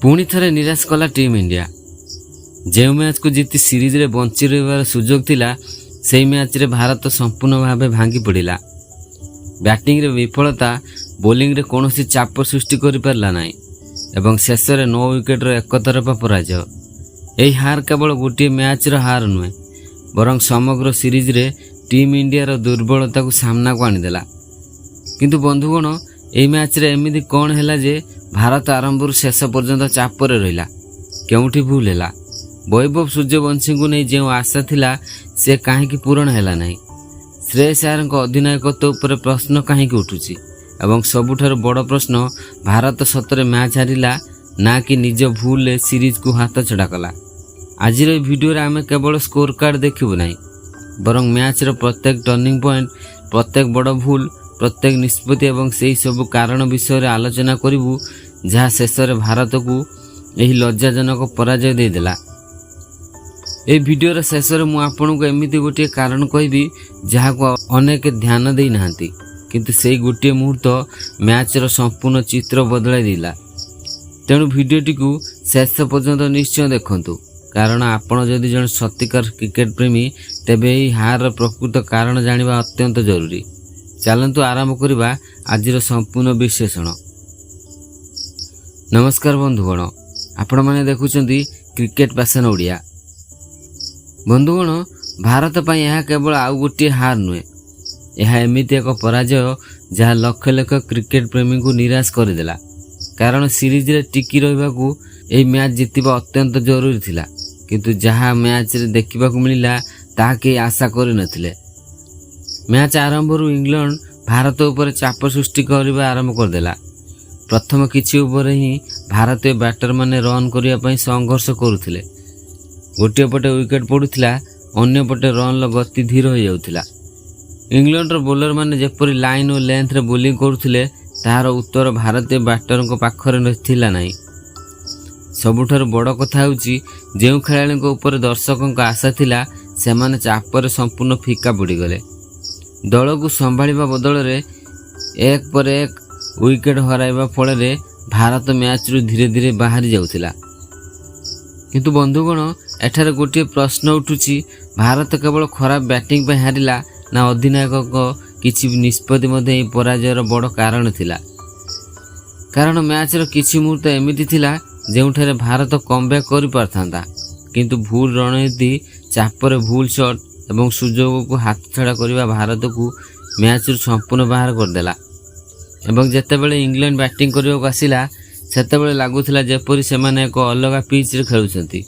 पुणी थरे निराश कला टीम इंडिया। जो मैच को जीति सीरीज रे बंची रहिबार सुजोग थिला सेही मैच रे भारत संपूर्ण भाव भांगी पड़ा। बैटिंग रे विफलता, बोलिंग रे कौनसी चाप सृष्टि करि पारला नाही एवं शेष रे 9 विकेट रो एक तरफा पराजय। यही हार केवल गोटे मैच रो हार नुहे बरं समग्र सीरीज रे टीम इंडिया रो दुर्बलता को सामना को आनीदेला। किंतु बंधुगण एही मैच रे एमिति कौन हैला जे भारत आरंभ शेष पर्यंत चापर रहिला? केउठी भूल हैला? वैभव सूर्यवंशी को नहीं जो आशा थिला से काहेकि पूरण हैला नाही? श्रेयस अय्यर को अधिनायकत्व उपर प्रश्न काहेकि उठुची? एवं सबुठार बड़ प्रश्न, भारत सतरे मैच हारिला ना कि निज भूल सीरीज को हाथ छड़ा कला? आज वीडियो रे आमे केवल स्कोर कार्ड देखिबु नाही बरं मैच रो प्रत्येक टर्निंग पॉइंट, प्रत्येक बड़ भूल, प्रत्येक निष्पत्ति एवं से सब कारण विषय आलोचना करिबु जहाँ शेष रे भारत को यही लज्जाजनक पराजय देदेला। ए वीडियो शेष में मुझे आपन को एमती गोटे कारण कहबी जहाँ को अनेक ध्यान दे नाहांती, किंतु से गोटे मुहूर्त मैच रो संपूर्ण चित्र बदलाई देला। तेणु वीडियोटी को शेष पर्यंत निश्चय देखंतु, कारण आपण जदि जन सत्यकार क्रिकेट प्रेमी तेबे यही हार प्रकृत कारण जानिबा अत्यंत जरूरी। चलंतु आरंभ करिबा आजिर संपूर्ण विश्लेषण। नमस्कार बंधुगण, आपण माने देखुचंती क्रिकेट पैशन ओडिया। बंधुगण, भारत पई यह केवल आउ गोटे हार नुहे, यह एमिति एक पराजय जहाँ लक्ष लक्ष क्रिकेट प्रेमी को निराश करदेला। कारण सीरीज रे टिकी रहिबाकू एही मैच जितिबा अत्यंत जरूरी थिला, किंतु जहाँ मैच रे देखिबाकू मिलिला ताहा केही आशा करि नथिले। मैच आरंभ इंग्लैंड भारत उपर चाप सृष्टि करबा आरंभ करदेला। प्रथम किछि ओवर ही भारतीय बैटर माने रन करिया पई संघर्ष करुथिले। गोटे पटे विकेट पड़ुथिला, अन्य पटे रन गति धीर हो जाउथिला। इंग्लैंड रो बोलर माने जेपरि लाइन और लेंथ रे बोलिंग करुथिले तार उत्तर भारतीय बैटर को पाखरे नथिला नाही। सबुठार बड़ कथा होउची जेउ खेलाड़ी को ऊपर दर्शकों का आशा थिला सेमाने चापर संपूर्ण फीका पड़ी गले। दल को संभाळिबा बदल रे एक पर एक विकेट हराइबा फल रे भारत मैच रु धीरे धीरे बाहरी जाउथिला। किंतु बंधुगण, एठारे गोटे प्रश्न उठुची, भारत केवल खराब बैटिंग पे हारिला ना अधिनायक किछि निष्पत्ति मध्ये पराजयर बड़ कारण थिला? कारण मैच रो किछि मुहूर्त एमिति थिला जेउठारे भारत कमबैक करि पारथांता, किंतु भूल रणनीति, चापर भूल शॉट एवं सुजोग को हाथ छड़ा करबा भारत को मैच रु संपूर्ण बाहर करदेला। एवं जेतेबेले इंग्लैंड बैटिंग करबाक आसिला सेतेबेले लागुथिला जेपरि सेमाने एक अलग पिच रे खेलुछंती।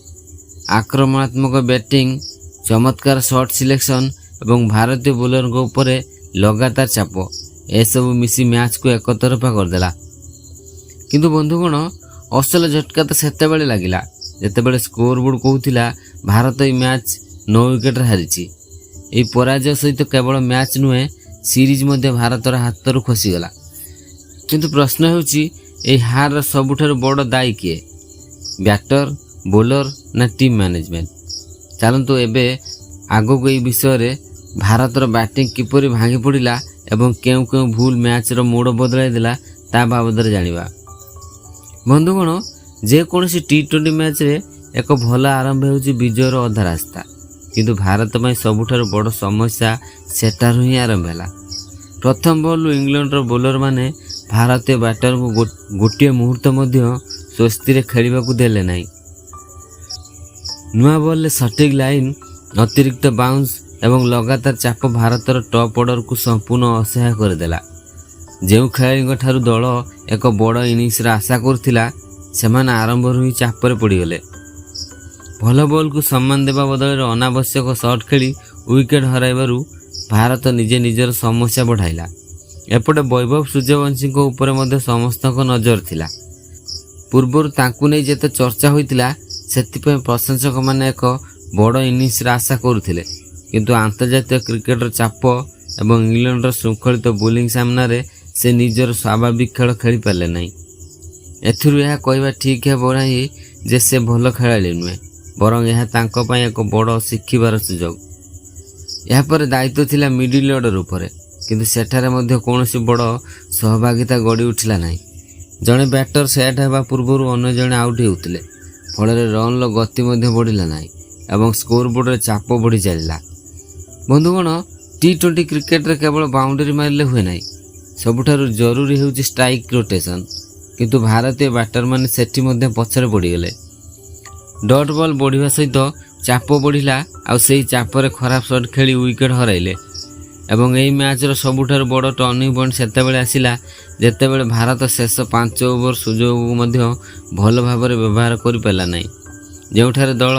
आक्रमणात्मक बैटिंग, चमत्कार शॉट सिलेक्शन एवं भारतीय बोलर को ऊपर लगातार चाप ए सब मिसी मैच को एक तरफा करदेला। किंतु बंधुगण, असल झटका तो सेतेबेले लागिला जेतेबेले स्कोर बोर्ड कहूथिला भारत ई मैच 9 विकेट हारिची। एही पराजय सहित केवल मैच नुहे सीरीज मध्ये भारतर हाथ रु खसीगला। किंतु प्रश्न होउची, एही हार सबुठार बड़ दायी किए? बैटर, बोलर ना टीम मैनेजमेंट? चलंतु एबे आगो को विषय रे भारतर बैटिंग किपरि भांगी पड़िला एवं केउ केउ भूल मैच रो मोड़ बदलाई देला ता बाबद रे जानिबा। बंधुगण, जे कोनसी टी20 मैच रे एक भल आरंभ होउची विजयर अधा रास्ता, किंतु भारत में सबुठार बड़ समस्या सेटारु ही आरंभ हैला। प्रथम बॉल इंग्लैंड रो बोलर माने भारतीय बैटर को गोटे मुहूर्त मध्य स्वस्ति रे खेलिबा को देले नाही। नुआ बॉल सटीक लाइन, अतिरिक्त बाउंस एवं लगातार चाप भारतर टॉप ऑर्डर को संपूर्ण असहाय करदेला। जो खेलाड़ी ठारू दल एक बड़ इनिंग्स आशा करथिला सेमाने आरंभ ही चापर पड़गले। भल बॉल को सम्मान देवा बदल अनावश्यक शॉट खेली विकेट हराइबारु भारत निजे निजर समस्या बढ़ाइला। एपटे वैभव सूर्यवंशी को ऊपर मध्य समस्त नजर थिला। पूर्वर तांकु नै जेते चर्चा होइतिला सेतिपय प्रशंसक माने एक बड़ इनिंग्स आशा करुथिले, किंतु अंतर्जातीय क्रिकेटर चाप एवं इंग्लैंड श्रृंखलित बोलिंग सामने से निजर स्वाभाविक खेल खेली पारे ना। एथिरु यह कहवा ठीक है नहीं जे से भल खेलाड़ी नुहे, बरं यह तांको पई एक बड़ शिखिबार सुजोग। यह पर दायित्व थिला मिडिल ऑर्डर उपरे, किंतु सेठारे मध्य कौनसी बड़ सहभागिता गड़ी उठिला नहीं। ଜଣେ ବ୍ୟାଟର ସେଟ୍ ହେବା ପୂର୍ବରୁ ଅନ୍ୟ ଜଣେ ଆଉଟ୍ ହେଉଥିଲେ। ଫଳରେ ରନ୍ର ଗତି ମଧ୍ୟ ବଢ଼ିଲା ନାହିଁ ଏବଂ ସ୍କୋର ବୋର୍ଡରେ ଚାପ ବଢ଼ି ଚାଲିଲା। ବନ୍ଧୁଗଣ, ଟି20 କ୍ରିକେଟରେ କେବଳ ବାଉଣ୍ଡରୀ ମାରିଲେ ହୁଏ ନାହିଁ, ସବୁଠାରୁ ଜରୁରୀ ହେଉଛି ଷ୍ଟ୍ରାଇକ୍ ରୋଟେସନ୍। କିନ୍ତୁ ଭାରତୀୟ ବ୍ୟାଟରମାନେ ସେଠି ମଧ୍ୟ ପଛରେ ପଡ଼ିଗଲେ। ଡଟ୍ ବଲ୍ ବଢ଼ିବା ସହିତ ଚାପ ବଢ଼ିଲା ଆଉ ସେହି ଚାପରେ ଖରାପ ସଟ୍ ଖେଳି ୱିକେଟ୍ ହରାଇଲେ। ଏବଂ ଏହି ମ୍ୟାଚ୍ର ସବୁଠାରୁ ବଡ଼ ଟର୍ଣ୍ଣିଂ ପଏଣ୍ଟ ସେତେବେଳେ ଆସିଲା ଯେତେବେଳେ ଭାରତ ଶେଷ 5 ଓଭର ସୁଯୋଗକୁ ମଧ୍ୟ ଭଲ ଭାବରେ ବ୍ୟବହାର କରିପାରିଲା ନାହିଁ। ଯେଉଁଠାରେ ଦଳ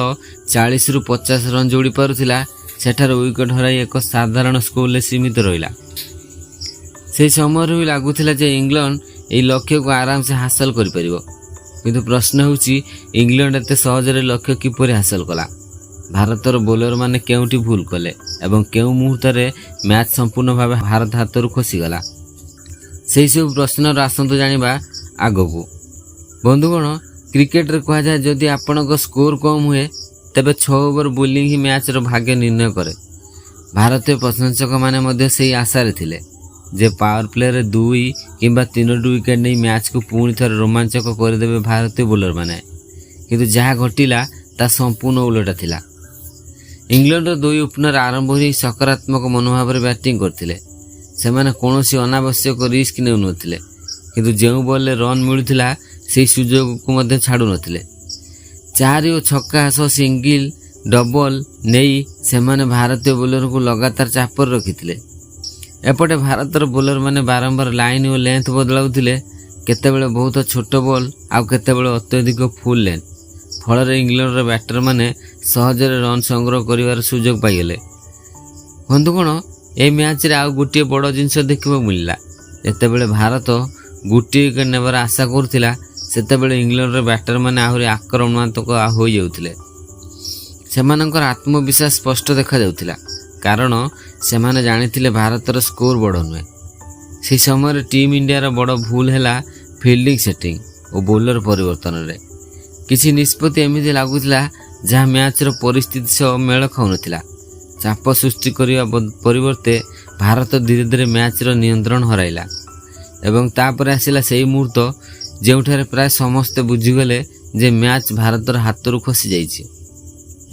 40ରୁ 50 ରନ୍ ଯୋଡ଼ି ପାରୁଥିଲା, ସେଠାରେ ୱିକେଟ୍ ହରାଇ ଏକ ସାଧାରଣ ସ୍କୋରରେ ସୀମିତ ରହିଲା। ସେହି ସମୟରେ ବି ଲାଗୁଥିଲା ଯେ ଇଂଲଣ୍ଡ ଏହି ଲକ୍ଷ୍ୟକୁ ଆରାମସେ ହାସଲ କରିପାରିବ। କିନ୍ତୁ ପ୍ରଶ୍ନ ହେଉଛି, ଇଂଲଣ୍ଡ ଏତେ ସହଜରେ ଲକ୍ଷ୍ୟ କିପରି ହାସଲ କଲା? ଭାରତର ବୋଲରମାନେ କେଉଁଠି ଭୁଲ କଲେ ଏବଂ କେଉଁ ମୁହୂର୍ତ୍ତରେ ମ୍ୟାଚ୍ ସମ୍ପୂର୍ଣ୍ଣ ଭାବେ ଭାରତ ହାତରୁ ଖସିଗଲା? ସେହିସବୁ ପ୍ରଶ୍ନର ଆସନ୍ତୁ ଜାଣିବା ଆଗକୁ। ବନ୍ଧୁଗଣ, କ୍ରିକେଟରେ କୁହାଯାଏ ଯଦି ଆପଣଙ୍କ ସ୍କୋର କମ୍ ହୁଏ ତେବେ 6 ଓଭର ବୋଲିଂ ହିଁ ମ୍ୟାଚ୍ର ଭାଗ୍ୟ ନିର୍ଣ୍ଣୟ କରେ। ଭାରତୀୟ ପ୍ରଶଂସକମାନେ ମଧ୍ୟ ସେହି ଆଶାରେ ଥିଲେ ଯେ ପାୱାର ପ୍ଲେରେ 2 କିମ୍ବା 3ଟି ୱିକେଟ୍ ନେଇ ମ୍ୟାଚ୍କୁ ପୁଣି ଥରେ ରୋମାଞ୍ଚକ କରିଦେବେ ଭାରତୀୟ ବୋଲରମାନେ। କିନ୍ତୁ ଯାହା ଘଟିଲା ତାହା ସମ୍ପୂର୍ଣ୍ଣ ଓଲଟା ଥିଲା। ଇଂଲଣ୍ଡର 2 ଓପନର ଆରମ୍ଭ ହିଁ ସକାରାତ୍ମକ ମନୋଭାବରେ ବ୍ୟାଟିଂ କରିଥିଲେ। ସେମାନେ କୌଣସି ଅନାବଶ୍ୟକ ରିସ୍କ ନେଉନଥିଲେ, କିନ୍ତୁ ଯେଉଁ ବଲ୍ରେ ରନ୍ ମିଳୁଥିଲା ସେହି ସୁଯୋଗକୁ ମଧ୍ୟ ଛାଡ଼ୁନଥିଲେ। 4 ଓ ଛକା ସହ ସିଙ୍ଗିଲ୍, ଡବଲ ନେଇ ସେମାନେ ଭାରତୀୟ ବୋଲରଙ୍କୁ ଲଗାତାର ଚାପରେ ରଖିଥିଲେ। ଏପଟେ ଭାରତର ବୋଲରମାନେ ବାରମ୍ବାର ଲାଇନ୍ ଓ ଲେନ୍ଥ ବଦଳାଉଥିଲେ, କେତେବେଳେ ବହୁତ ଛୋଟ ବଲ୍ ଆଉ କେତେବେଳେ ଅତ୍ୟଧିକ ଫୁଲ୍ ଲେନ୍ଥ। ଫଳରେ ଇଂଲଣ୍ଡର ବ୍ୟାଟରମାନେ ସହଜରେ ରନ୍ ସଂଗ୍ରହ କରିବାର ସୁଯୋଗ ପାଇଗଲେ। ବନ୍ଧୁଗଣ, ଏହି ମ୍ୟାଚ୍ରେ ଆଉ ଗୋଟିଏ ବଡ଼ ଜିନିଷ ଦେଖିବାକୁ ମିଳିଲା। ଯେତେବେଳେ ଭାରତ ଗୋଟିଏ ୱିକେଟ୍ ନେବାର ଆଶା କରୁଥିଲା, ସେତେବେଳେ ଇଂଲଣ୍ଡର ବ୍ୟାଟରମାନେ ଆହୁରି ଆକ୍ରମଣାତ୍ମକ ହୋଇଯାଉଥିଲେ। ସେମାନଙ୍କର ଆତ୍ମବିଶ୍ୱାସ ସ୍ପଷ୍ଟ ଦେଖାଯାଉଥିଲା, କାରଣ ସେମାନେ ଜାଣିଥିଲେ ଭାରତର ସ୍କୋର ବଡ଼ ନୁହେଁ। ସେହି ସମୟରେ ଟିମ୍ ଇଣ୍ଡିଆର ବଡ଼ ଭୁଲ ହେଲା ଫିଲ୍ଡିଂ ସେଟିଂ ଓ ବୋଲର ପରିବର୍ତ୍ତନରେ। କିଛି ନିଷ୍ପତ୍ତି ଏମିତି ଲାଗୁଥିଲା ଯାହା ମ୍ୟାଚ୍ର ପରିସ୍ଥିତି ସହ ମେଳ ଖାଉନଥିଲା। ଚାପ ସୃଷ୍ଟି କରିବା ପରିବର୍ତ୍ତେ ଭାରତ ଧୀରେ ଧୀରେ ମ୍ୟାଚ୍ର ନିୟନ୍ତ୍ରଣ ହରାଇଲା। ଏବଂ ତାପରେ ଆସିଲା ସେହି ମୁହୂର୍ତ୍ତ ଯେଉଁଠାରେ ପ୍ରାୟ ସମସ୍ତେ ବୁଝିଗଲେ ଯେ ମ୍ୟାଚ୍ ଭାରତର ହାତରୁ ଖସିଯାଇଛି।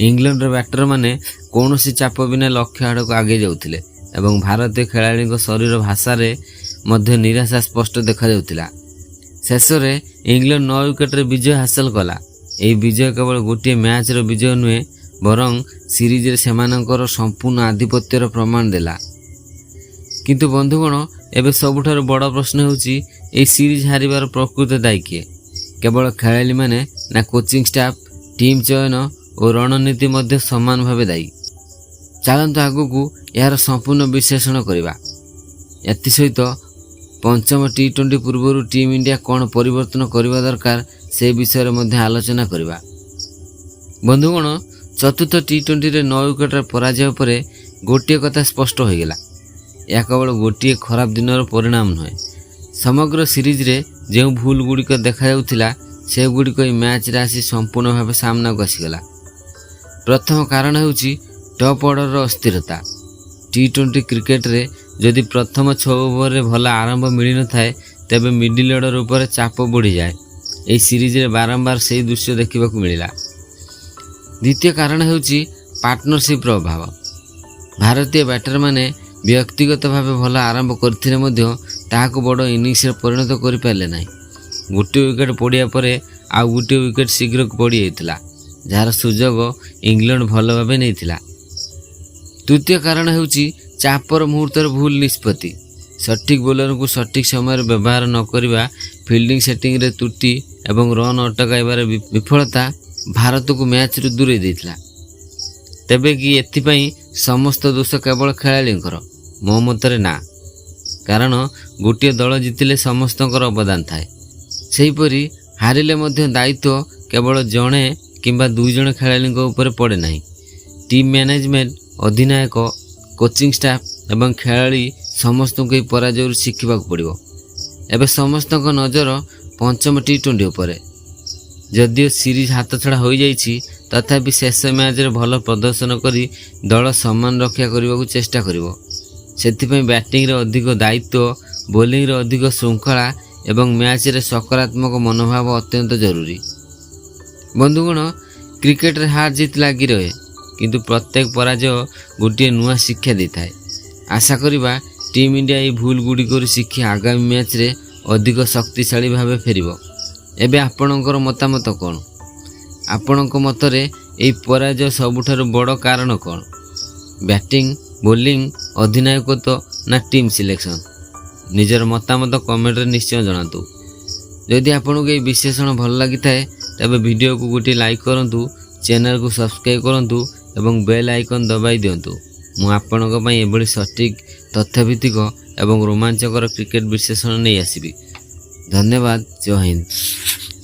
ଇଂଲଣ୍ଡର ବ୍ୟାଟରମାନେ କୌଣସି ଚାପ ବିନା ଲକ୍ଷ୍ୟ ଆଡ଼କୁ ଆଗେଇ ଯାଉଥିଲେ ଏବଂ ଭାରତୀୟ ଖେଳାଳିଙ୍କ ଶରୀର ଭାଷାରେ ମଧ୍ୟ ନିରାଶା ସ୍ପଷ୍ଟ ଦେଖାଯାଉଥିଲା। ଶେଷରେ ଇଂଲଣ୍ଡ 9 ୱିକେଟରେ ବିଜୟ ହାସଲ କଲା। ଏହି ବିଜୟ କେବଳ ଗୋଟିଏ ମ୍ୟାଚ୍ର ବିଜୟ ନୁହେଁ, ବରଂ ସିରିଜରେ ସେମାନଙ୍କର ସମ୍ପୂର୍ଣ୍ଣ ଆଧିପତ୍ୟର ପ୍ରମାଣ ଦେଲା। କିନ୍ତୁ ବନ୍ଧୁଗଣ, ଏବେ ସବୁଠାରୁ ବଡ଼ ପ୍ରଶ୍ନ ହେଉଛି ଏହି ସିରିଜ ହାରିବାର ପ୍ରକୃତ ଦାୟୀ କିଏ? କେବଳ ଖେଳାଳିମାନେ ନା କୋଚିଂ ଷ୍ଟାଫ୍, ଟିମ୍ ଚୟନ ଓ ରଣନୀତି ମଧ୍ୟ ସମାନ ଭାବେ ଦାୟୀ? ଚାଲନ୍ତୁ ଆଗକୁ ଏହାର ସମ୍ପୂର୍ଣ୍ଣ ବିଶ୍ଳେଷଣ କରିବା। ଏଥିସହିତ ପଞ୍ଚମ ଟି20 ପୂର୍ବରୁ ଟିମ୍ ଇଣ୍ଡିଆ କ'ଣ ପରିବର୍ତ୍ତନ କରିବା ଦରକାର ସେ ବିଷୟରେ ମଧ୍ୟ ଆଲୋଚନା କରିବା। ବନ୍ଧୁଗଣ, ଚତୁର୍ଥ ଟି20ରେ 9 ୱିକେଟର ପରାଜୟ ପରେ ଗୋଟିଏ କଥା ସ୍ପଷ୍ଟ ହୋଇଗଲା। ଏହା କେବଳ ଗୋଟିଏ ଖରାପ ଦିନର ପରିଣାମ ନୁହେଁ। ସମଗ୍ର ସିରିଜରେ ଯେଉଁ ଭୁଲ ଗୁଡ଼ିକ ଦେଖାଯାଉଥିଲା ସେଗୁଡ଼ିକ ଏହି ମ୍ୟାଚ୍ରେ ଆସି ସମ୍ପୂର୍ଣ୍ଣ ଭାବେ ସାମ୍ନାକୁ ଆସିଗଲା। ପ୍ରଥମ କାରଣ ହେଉଛି ଟପ୍ ଅର୍ଡରର ଅସ୍ଥିରତା। ଟି20 କ୍ରିକେଟରେ ଯଦି ପ୍ରଥମ 6 ଓଭରରେ ଭଲ ଆରମ୍ଭ ମିଳିନଥାଏ, ତେବେ ମିଡିଲ୍ ଅର୍ଡର ଉପରେ ଚାପ ବଢ଼ିଯାଏ। ଏହି ସିରିଜରେ ବାରମ୍ବାର ସେହି ଦୃଶ୍ୟ ଦେଖିବାକୁ ମିଳିଲା। ଦ୍ୱିତୀୟ କାରଣ ହେଉଛି ପାର୍ଟନରସିପ୍ର ଅଭାବ। ଭାରତୀୟ ବ୍ୟାଟରମାନେ ବ୍ୟକ୍ତିଗତ ଭାବେ ଭଲ ଆରମ୍ଭ କରିଥିଲେ ମଧ୍ୟ ତାହାକୁ ବଡ଼ ଇନିଂସରେ ପରିଣତ କରିପାରିଲେ ନାହିଁ। ଗୋଟିଏ ୱିକେଟ୍ ପଡ଼ିବା ପରେ ଆଉ ଗୋଟିଏ ୱିକେଟ୍ ଶୀଘ୍ର ପଡ଼ିଯାଇଥିଲା, ଯାହାର ସୁଯୋଗ ଇଂଲଣ୍ଡ ଭଲ ଭାବେ ନେଇଥିଲା। ତୃତୀୟ କାରଣ ହେଉଛି ଚାପର ମୁହୂର୍ତ୍ତରେ ଭୁଲ ନିଷ୍ପତ୍ତି। ସଠିକ୍ ବୋଲରଙ୍କୁ ସଠିକ୍ ସମୟରେ ବ୍ୟବହାର ନ କରିବା, ଫିଲ୍ଡିଂ ସେଟିଂରେ ତ୍ରୁଟି ଏବଂ ରନ୍ ଅଟକାଇବାରେ ବିଫଳତା ଭାରତକୁ ମ୍ୟାଚ୍ରୁ ଦୂରେଇ ଦେଇଥିଲା। ତେବେ କି ଏଥିପାଇଁ ସମସ୍ତ ଦୋଷ କେବଳ ଖେଳାଳିଙ୍କର? ମୋ ମତରେ ନା, କାରଣ ଗୋଟିଏ ଦଳ ଜିତିଲେ ସମସ୍ତଙ୍କର ଅବଦାନ ଥାଏ। ସେହିପରି ହାରିଲେ ମଧ୍ୟ ଦାୟିତ୍ୱ କେବଳ ଜଣେ କିମ୍ବା 2 ଜଣ ଖେଳାଳିଙ୍କ ଉପରେ ପଡ଼େ ନାହିଁ। ଟିମ୍ ମ୍ୟାନେଜମେଣ୍ଟ, ଅଧିନାୟକ, କୋଚିଂ ଷ୍ଟାଫ୍ ଏବଂ ଖେଳାଳି ସମସ୍ତଙ୍କୁ ଏହି ପରାଜୟରୁ ଶିଖିବାକୁ ପଡ଼ିବ। ଏବେ ସମସ୍ତଙ୍କ ନଜର ପଞ୍ଚମ ଟି20 ଉପରେ। ଯଦିଓ ସିରିଜ ହାତଛଡ଼ା ହୋଇଯାଇଛି, ତଥାପି ଶେଷ ମ୍ୟାଚ୍ରେ ଭଲ ପ୍ରଦର୍ଶନ କରି ଦଳ ସମ୍ମାନ ରକ୍ଷା କରିବାକୁ ଚେଷ୍ଟା କରିବ। ସେଥିପାଇଁ ବ୍ୟାଟିଂରେ ଅଧିକ ଦାୟିତ୍ୱ, ବୋଲିଂରେ ଅଧିକ ଶୃଙ୍ଖଳା ଏବଂ ମ୍ୟାଚ୍ରେ ସକାରାତ୍ମକ ମନୋଭାବ ଅତ୍ୟନ୍ତ ଜରୁରୀ। ବନ୍ଧୁଗଣ, କ୍ରିକେଟରେ ହାର ଜିତ ଲାଗି ରହେ, କିନ୍ତୁ ପ୍ରତ୍ୟେକ ପରାଜୟ ଗୋଟିଏ ନୂଆ ଶିକ୍ଷା ଦେଇଥାଏ। ଆଶା କରିବା ଟିମ୍ ଇଣ୍ଡିଆ ଏହି ଭୁଲ ଗୁଡ଼ିକରୁ ଶିଖି ଆଗାମୀ ମ୍ୟାଚ୍ରେ ଅଧିକ ଶକ୍ତିଶାଳୀ ଭାବେ ଫେରିବ। ଏବେ ଆପଣଙ୍କର ମତାମତ କ'ଣ? ଆପଣଙ୍କ ମତରେ ଏହି ପରାଜୟ ସବୁଠାରୁ ବଡ଼ କାରଣ କ'ଣ? ବ୍ୟାଟିଂ, ବୋଲିଂ, ଅଧିନାୟକତ୍ୱ ନା ଟିମ୍ ସିଲେକ୍ସନ୍? ନିଜର ମତାମତ କମେଣ୍ଟରେ ନିଶ୍ଚୟ ଜଣାନ୍ତୁ। ଯଦି ଆପଣଙ୍କୁ ଏହି ବିଶ୍ଳେଷଣ ଭଲ ଲାଗିଥାଏ ତେବେ ଭିଡ଼ିଓକୁ ଗୋଟିଏ ଲାଇକ୍ କରନ୍ତୁ, ଚ୍ୟାନେଲକୁ ସବସ୍କ୍ରାଇବ୍ କରନ୍ତୁ ଏବଂ ବେଲ୍ ଆଇକନ୍ ଦବାଇ ଦିଅନ୍ତୁ। ମୁଁ ଆପଣଙ୍କ ପାଇଁ ଏଭଳି ସଠିକ୍ ତଥ୍ୟଭିତ୍ତିକ ଏବଂ ରୋମାଞ୍ଚକର କ୍ରିକେଟ ବିଶ୍ଳେଷଣ ନେଇ ଆସିବି। ଧନ୍ୟବାଦ। ଜୟ ହିନ୍ଦ।